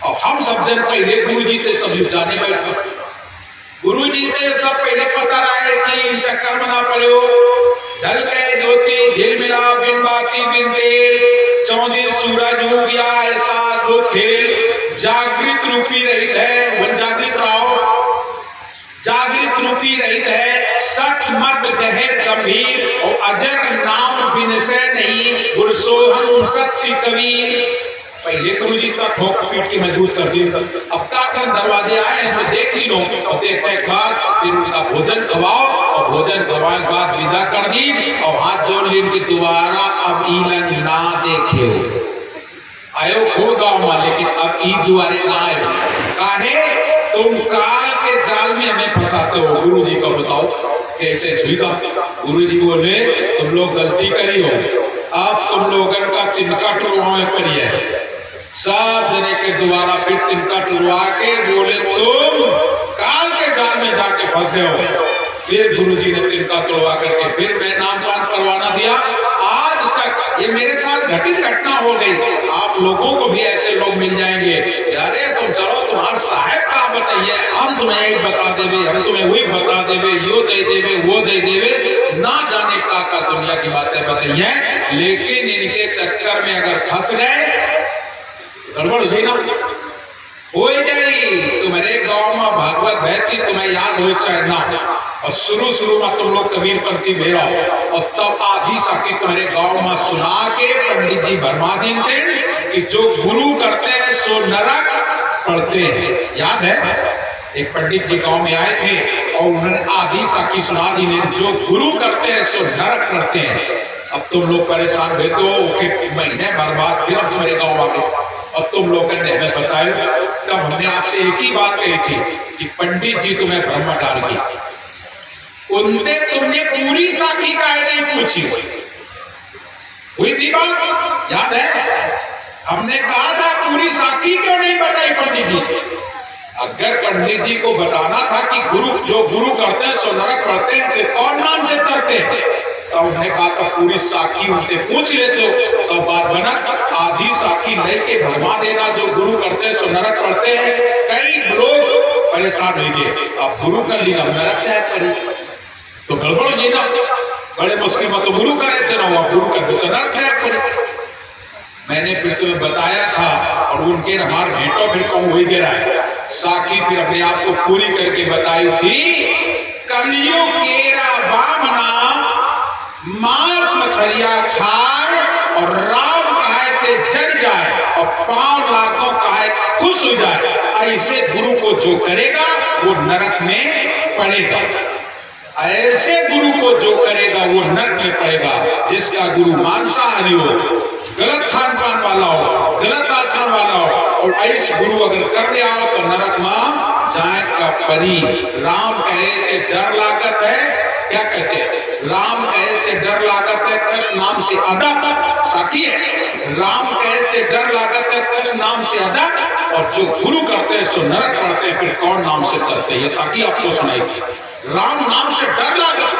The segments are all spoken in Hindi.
और हम सब जन पहले गुरु जी ते सब जाने बैठे, गुरु जी ते सब पहले पता रहे कि इन चक्कर में ना पड़ो। जल के ज्योति झिल मिला बिन बाती बिन तेल, 14 सूरज हो गया ऐसा दो खेल। जागृत रूपी रहित है, वन जागृत रहो, जागृत रूपी रहित है, सत मत गहर गंभीर और अजर नाम बिन से नहीं, गुरसोहम सत्य कबीर। पहले गुरु जी का ठोक पीट के मजबूत कर दी। अब तक दरवाजे आए हैं तो देख ही लो, और देखने के बाद फिर उनका भोजन खवाओ, और भोजन खवाने के बाद विदा कर दी और हाथ जोड़ ली कि दोबारा अब ईलन ना देखे। आयो खो गाँव में, लेकिन अब ई दुआरे ना आयो। काहे तुम काल के जाल में हमें फंसाते हो। गुरु जी को बताओ कैसे स्वीका। गुरु जी बोले तुम लोग गलती करी हो, अब तुम लोगों का तिनका टुरवाए पड़ी है। सब जने के द्वारा फिर तिनका टुरवा के बोले तुम काल के जाल में जाके फंस गए हो। फिर गुरु जी ने तिनका तोड़वा करके फिर मैं नामपान करवाना दिया। आज तक ये मेरे साथ घटित घटना हो गई। आप लोगों को भी ऐसे लोग मिल जाएंगे, अरे तुम चलो तुम्हारा साहेब का बताइए, हम तुम्हें एक बता देवे, हम तुम्हें वही बता देवे, यो दे देवे वो दे देवे, ना जाने का दुनिया की बातें बताइए। लेकिन इनके चक्कर में अगर फंस गए गड़बड़ हो ना हो जाएगी। तुम्हारे गांव में भागवत बहती तुम्हें याद हो चाहे ना, और शुरू में तुम लोग कबीर पंथी भेड़ा, और तब आधी साथी तुम्हारे गांव में सुना के पंडित जी भरमा देते कि जो गुरु करते हैं सो नरक पढ़ते हैं। याद है एक पंडित जी गांव में आए थे और उन्होंने आधी साखी सुना दी, जो गुरु करते हैं सो नरक पढ़ते हैं। अब तुम लोग परेशान हुए तो महीने भर बाद फिर अब तुम्हारे गाँव आ गए। अब तुम लोगों ने हमें बताया, तब हमने आपसे एक ही बात कही थी कि पंडित जी तुम्हें ब्रह्म डाल दी। उनसे तुमने पूरी साखी का नहीं पूछी, हुई थी बात याद है? हमने कहा था पूरी साखी क्यों नहीं बताई पंडित जी? अगर पंडित जी को बताना था कि गुरु जो गुरु करते हैं सो नरक पढ़ते हैं, फिर कौन नाम से करते हैं? तो उन्होंने कहा था पूरी साखी उनसे पूछ लेते हो तो बात बना। आधी साखी लेके भरमा देना, जो गुरु करते हैं सो नरक पढ़ते हैं। कई लोग परेशान होंगे, अब गुरु कर ली नरक चाहे करी तो गड़बड़ हो ना, बड़े मुश्किल में तो गुरु करे थे ना, गुरु कर तो नरक चाहे करी। मैंने फिर तुम्हें बताया था और उनके हमारे भेंटो फिर कम हो गया है। साखी फिर अपने आप को पूरी करके बताई थी, कलियुग केरा बामना मांस मछलियां खाए और राम कहे के जल जाए और 5 लाखों कहे खुश हो जाए। ऐसे गुरु को जो करेगा वो नरक में पड़ेगा। ऐसे गुरु को जो करेगा वो नरक में पड़ेगा। जिसका गुरु मांसाहारी हो, गलत खान पान वाला हो, गलत आचरण वाला हो, और ऐसे गुरु अगर कर ले आओ तो नरक में जाए का परी। राम कहे से डर लागत है, क्या कहते हैं? राम कहे से डर लागत है कृष्ण नाम से अदा। साथी है, राम कहे से डर लागत है कृष्ण नाम से अदा, और जो गुरु करते हैं सो नरक पढ़ते हैं, फिर कौन नाम से करते हैं? ये साथी आपको सुनाएगी। राम नाम से डर लागत,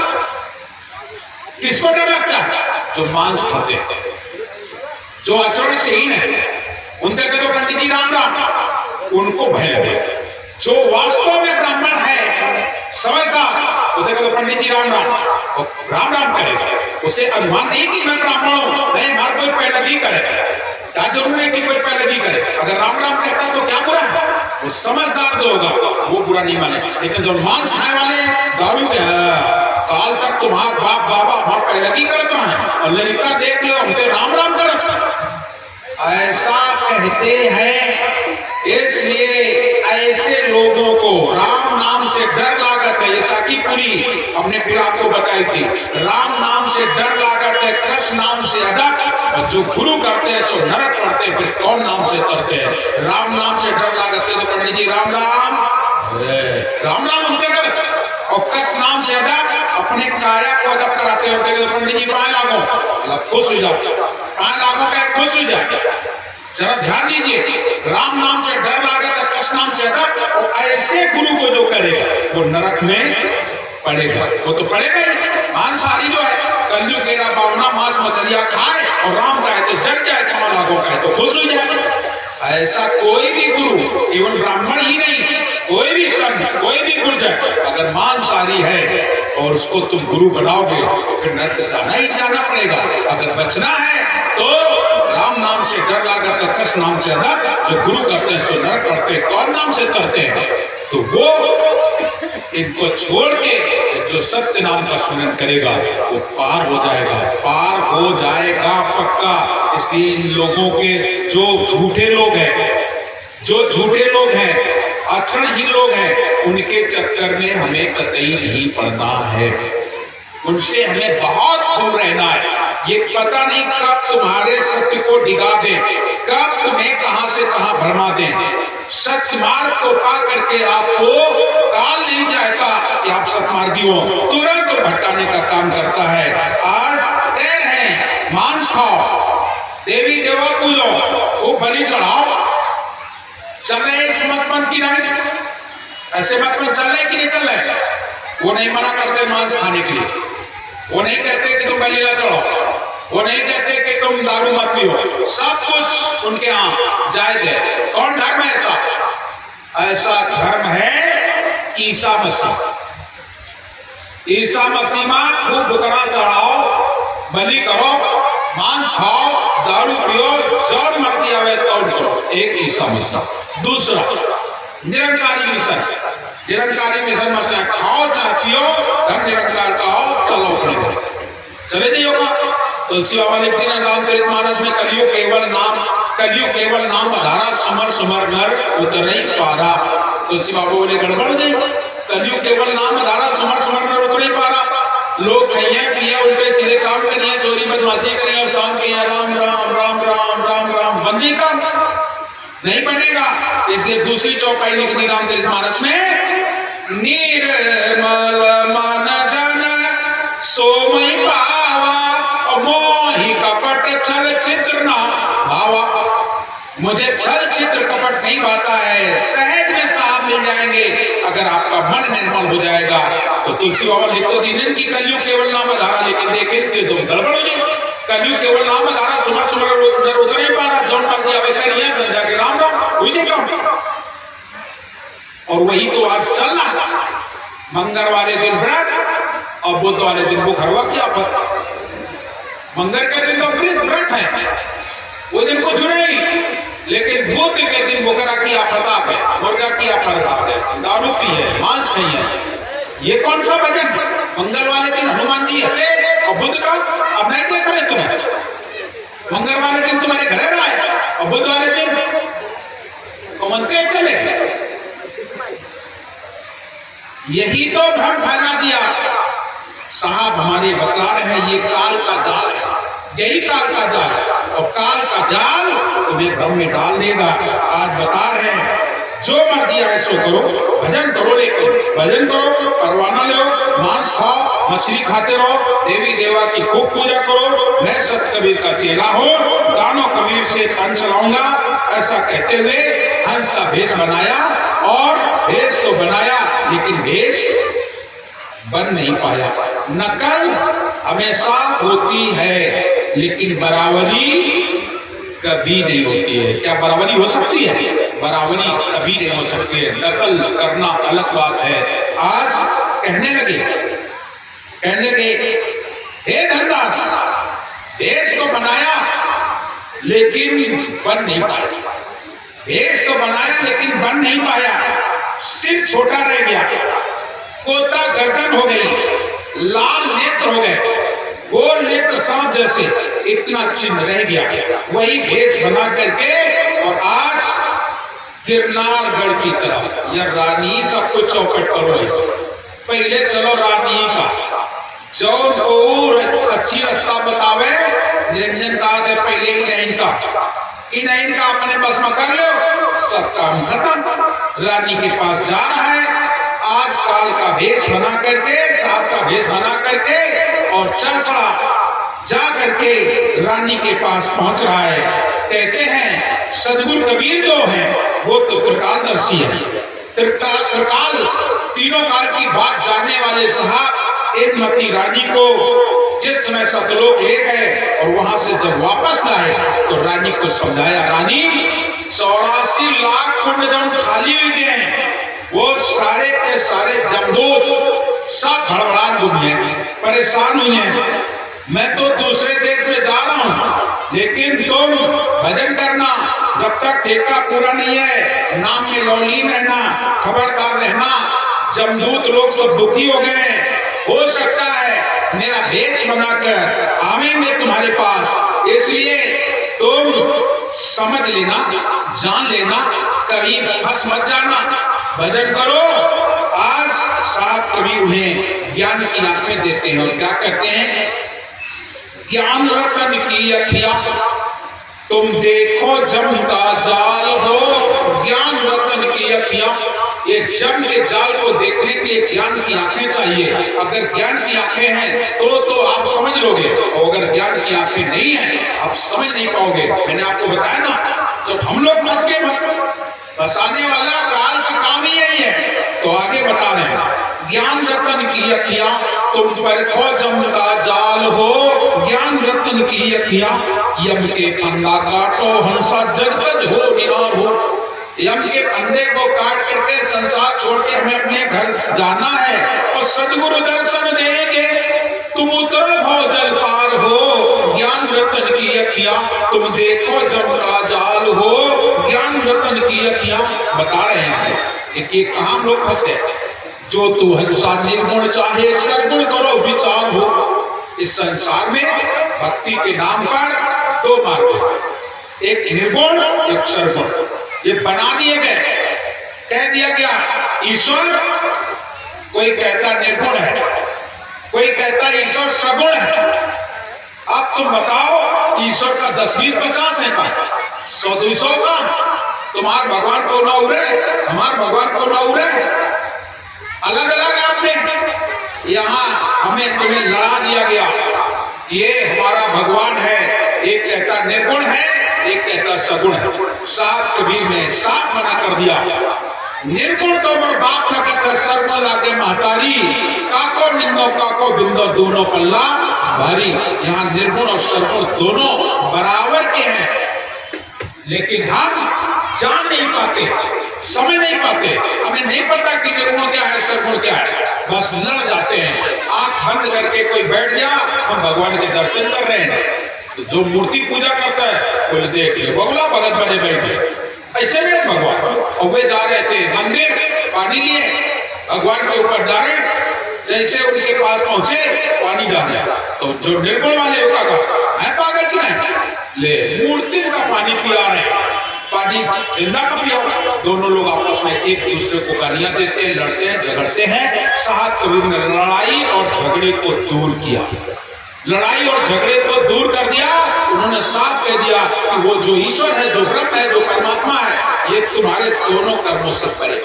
किसको डर लगता है? जो मांस खाते हैं, जो आचरण से ही नहीं, उनके कहते तो पंडित जी राम राम, उनको भय लगे। जो वास्तव में ब्राह्मण है समझदार, उसे कहते पंडित जी राम राम, राम राम करेगा। उसे अनुमान नहीं कि मैं ब्राह्मण हूं, नहीं हमारा कोई पैलगी करे, क्या जरूरी है कि कोई पैलगी करे? अगर राम राम कहता तो क्या बुरा है? वो समझदार जो होगा वो बुरा नहीं माने। लेकिन जो मांस खाने वाले दारू के काल तक तुम्हारा बाप बाबा हमारा पैलगी करता है और लड़का देख लो हमसे राम राम करता, ऐसा कहते हैं। इसलिए ऐसे लोगों को राम नाम से डर लागत है। ये साखी पूरी हमने फिर आपको बताई थी। राम नाम से डर लागत है कृष्ण नाम से अदक, और जो गुरु करते हैं सो नरक पढ़ते हैं, फिर कौन नाम से करते हैं? राम नाम से डर लागत है तो पंडित जी राम राम राम राम हमसे करते, और कृष्ण नाम से अदक अपने काया को अदक कराते होते तो पंडित जी 5 लाखों खुश हो जाते, 5 लाखों का खुश हो जाते। जरा ध्यान दीजिए, राम नाम से डर लागत है कृष्ण नाम से अदक, और ऐसे गुरु को जो करेगा वो नरक में पड़ेगा। वो तो पड़ेगा ही। मांसाहारी जो है कलयुग केरा बावना मांस मछलियां खाए और राम कहे तो जग जाए, 5 लाखों कहे तो खुश हो जाए। ऐसा कोई भी गुरु, केवल ब्राह्मण ही नहीं, कोई भी संत, कोई भी गुर्जर अगर मांसाहारी है और उसको तुम गुरु बनाओगे तो फिर नरक जाना ही जाना पड़ेगा। अगर बचना है तो राम नाम से डर लागा तो कृष्ण नाम से नरक, जो गुरु करते हैं सो नरक करते, कौन नाम से करते हैं, तो वो इनको छोड़ के जो सत्य नाम का स्मरण करेगा वो पार हो जाएगा, पार हो जाएगा पक्का। इसलिए इन लोगों के जो झूठे लोग हैं, जो झूठे लोग हैं, अक्षरहीन लोग हैं, उनके चक्कर में हमें कतई नहीं पड़ना है, उनसे हमें बहुत दूर रहना है। ये पता नहीं कब तुम्हारे सत्य को डिगा दे, कब तुम्हें कहां से कहां भरमा दे। सत्य मार्ग को पा करके आपको काल नहीं चाहता कि आप सतमार्गी हो, तुरंत भटकाने का काम करता है। आज कह रहे हैं मांस खाओ, देवी देवा पूजो, वो बलि चढ़ाओ, चल रहे इस मतपंथ की नहीं, ऐसे मतपंथ चल रहे कि नहीं चल रहे? वो नहीं मना करते मांस खाने के लिए, वो नहीं कहते कि तुम बलिला चढ़ो, वो नहीं कहते कि तुम दारू मत पियो, सब कुछ उनके यहाँ जायज है। कौन धर्म है ऐसा? ऐसा धर्म है ईसा मसीह। ईसा मसीह में खूब बकरा चढ़ाओ, बलि करो, मांस खाओ, दारू पियो, जौन मर्जी आवे तौन करो, एक ईसा मसीह। दूसरा निरंकारी मिशन, निरंकारी मिशन में चाहे खाओ चाहे पियो, धर्म निरंकार का हो, चलो अपने घर चले जाइए होगा। तुलसी बाबा लिखती है रामचरितमानस में, कलियुग केवल नाम आधारा, समर समर नर उतर नहीं पारा। तुलसी बाबा बोले गड़बड़ नहीं, कलियुग केवल नाम आधारा, समर समर नर उतर नहीं पारा। लोग खाइए पिए, उल्टे सीधे काम करिए, चोरी बदमाशी करिए और शाम के राम राम राम राम राम राम, बंजी काम नहीं बनेगा। इसलिए दूसरी चौपाई लिखनी रामचरितमानस में, निर्मल मन जन सोमय पावा, मोहि कपट छल छिद्र ना भावा। मुझे छल छिद्र कपट नहीं भाता है, सहज में साफ मिल जाएंगे अगर आपका मन निर्मल हो जाएगा। तो तुलसी बाबा लिख तो दीजिए कि कलियुग केवल नाम धारा, लेकिन देखे तो गड़बड़ हो जाए। कलियुग केवल नाम धारा, सुमर सुमर उतर नहीं पा रहा, जौन मर्जी आवे करिए, समझा के राम राम हुई नहीं काम। और वही तो आज चल रहा, मंगल वाले दिन व्रत और बुध वाले दिन बुखरवा क्या पता। मंगल के दिन तो व्रत है, वो दिन कुछ नहीं, लेकिन बुध के दिन बुकरा की आपदा है, मुर्गा की आपदा है, दारू पी है, मांस नहीं है। ये कौन सा भजन? मंगल वाले दिन हनुमान जी हटे और बुध का अब नहीं देख रहे तुम्हें। मंगल वाले दिन तुम्हारे घर आए और बुध वाले दिन कमनते चले। यही तो भ्रम फैला दिया साहब, हमारे बता रहे हैं ये काल का जाल है, यही काल का जाल है, और काल का जाल तुम्हें भ्रम में डाल देगा। आज बता रहे हैं जो मर्जी आए सो करो, भजन करो, लेकिन भजन करो, परवाना लो, मांस खाओ, मछली खाते रहो, देवी देवा की खूब पूजा करो। मैं सत कबीर का चेला हूँ, दानो कबीर से पंच लाऊंगा, ऐसा कहते हुए हंस का भेष बनाया। और भेष तो बनाया लेकिन भेष बन नहीं पाया। नकल हमेशा होती है लेकिन बराबरी कभी नहीं होती है। क्या बराबरी हो सकती है? बराबरी कभी नहीं हो सकती है। नकल करना अलग बात है। आज कहने लगे हे धनदास, देश तो बनाया लेकिन बन नहीं पाया, देश तो बनाया लेकिन बन नहीं पाया, सिर छोटा रह गया, कोता गर्दन हो गई, लाल नेत्र हो गए, गोल नेत्र सांप जैसे, इतना चिन्ह रह गया। वही भेष बना करके और आज गिरनारगढ़ की तरफ या रानी सब कुछ चौपट करो। पहले चलो रानी का, जो अच्छी रास्ता बतावे, निरंजन का पहले ही लाइन का, इन लाइन का अपने बस में कर लो, सब काम खत्म। रानी के पास जा रहा है, आज काल का भेष बना करके, सात का भेष बना करके और चल पड़ा, जा करके रानी के पास पहुंच रहा है। कहते हैं सदगुरु कबीर जो है वो तो त्रिकालदर्शी है। त्रिकाल तीनों काल की बात जानने वाले साहब इंद्रमती रानी को जिस समय सतलोक ले गए और वहां से जब वापस लाए तो रानी को समझाया, रानी 84 लाख कुंड जब खाली हुए गए हैं, वो सारे के सारे जमदूत सब भड़बड़ान हुए हैं, परेशान हुए हैं। मैं तो दूसरे देश में जा रहा हूं, लेकिन तुम भजन करना, जब तक ठेका पूरा नहीं है नाम में लौलीन रहना, खबरदार रहना। जमदूत लोग सब दुखी हो गए, हो सकता है मेरा भेष बनाकर आवेंगे तुम्हारे पास, इसलिए तुम समझ लेना, जान लेना, कभी फंस मत जाना, भजन करो। आज साहब कभी उन्हें ज्ञान की आंखें देते हैं और क्या कहते हैं, ज्ञान रतन की अखियां तुम देखो जम का जाल हो। ज्ञान रतन की अखियां, ये जम के जाल को देखने के लिए ज्ञान की आंखें चाहिए। अगर ज्ञान की आंखें हैं तो आप समझ लोगे, और अगर ज्ञान की आंखें नहीं हैं आप समझ नहीं पाओगे। मैंने आपको बताया ना, जब हम लोग फंस गए, फंसाने वाला काल का काम ही यही है। तो आगे बता रहे हैं, ज्ञान रतन की अखियां तुम पर खो जम का जाल हो। ज्ञान रतन की अखियां यम के फंदा काटो, हंसा जगतज हो निरार हो। यम के फंदे को काट करके संसार छोड़ के हमें अपने घर जाना है और सदगुरु दर्शन देंगे, तुम उतरो भव जल पार हो। ज्ञान रतन की अखियां तुम देखो जम का जाल हो। ज्ञान रतन की अखियां बता रहे हैं कि कहां हम लोग फंसे। जो तू हंसा निर्गुण चाहे सरगुण करो विचार हो। इस संसार में भक्ति के नाम पर दो मार्ग, एक निर्गुण एक सरगुण, ये बना दिए गए, कह दिया गया ईश्वर, कोई कहता निर्गुण है, कोई कहता ईश्वर सगुण है। अब तुम बताओ, ईश्वर का 10 20 50 है का 100 200 का? तुम्हार भगवान को ना उड़े, हमार भगवान को ना उड़े, अलग अलग आपने यहाँ हमें तुम्हें लड़ा दिया गया। ये हमारा भगवान है, एक कहता निर्गुण है, एक कहता सगुण है। सात कबीर ने साफ मना कर दिया। निर्गुण तो मोर बाप न कहता, सरगुण लागे महतारी, काको निंदो काको बिंदो दोनों पल्ला भारी। यहाँ निर्गुण और सरगुण दोनों बराबर के हैं, लेकिन हम जान नहीं पाते, समझ नहीं पाते, हमें नहीं पता कि निर्गुण क्या है सरगुण क्या है, बस लड़ जाते हैं। आंख बंद करके कोई बैठ गया, हम भगवान के दर्शन कर रहे हैं, तो जो मूर्ति पूजा करता है बोले देख ले बगला भगत बने बैठे, ऐसे में भगवान। और वे जा रहे थे मंदिर, पानी लिए, भगवान के ऊपर डाले, जैसे उनके पास पहुंचे पानी डाला, तो जो निर्गुण वाले होगा है पागल क्यों है, ले मूर्ति का पानी पिया रहे हैं, पानी जिंदा का पिया। दोनों लोग आपस में एक दूसरे को गालियां देते हैं, लड़ते हैं, झगड़ते हैं। साहब कबीर ने लड़ाई और झगड़े को दूर किया, लड़ाई और झगड़े को दूर कर दिया। उन्होंने साफ कह दिया कि वो जो ईश्वर है, जो ब्रह्म है, जो परमात्मा है, ये तुम्हारे दोनों कर्मों से परे।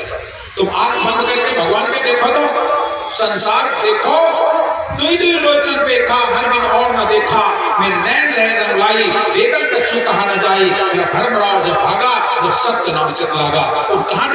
तुम आंख बंद करके भगवान के देखो, तो संसार देखो, दुई दुई लोचन देखा हर दिन और न देखा, मेरे नैन रहे रंगलाई, बेकल कछु कहा न जाई। मेरा धर्मराज जब भागा, जब सत्य नाम चित लागा, तो कहां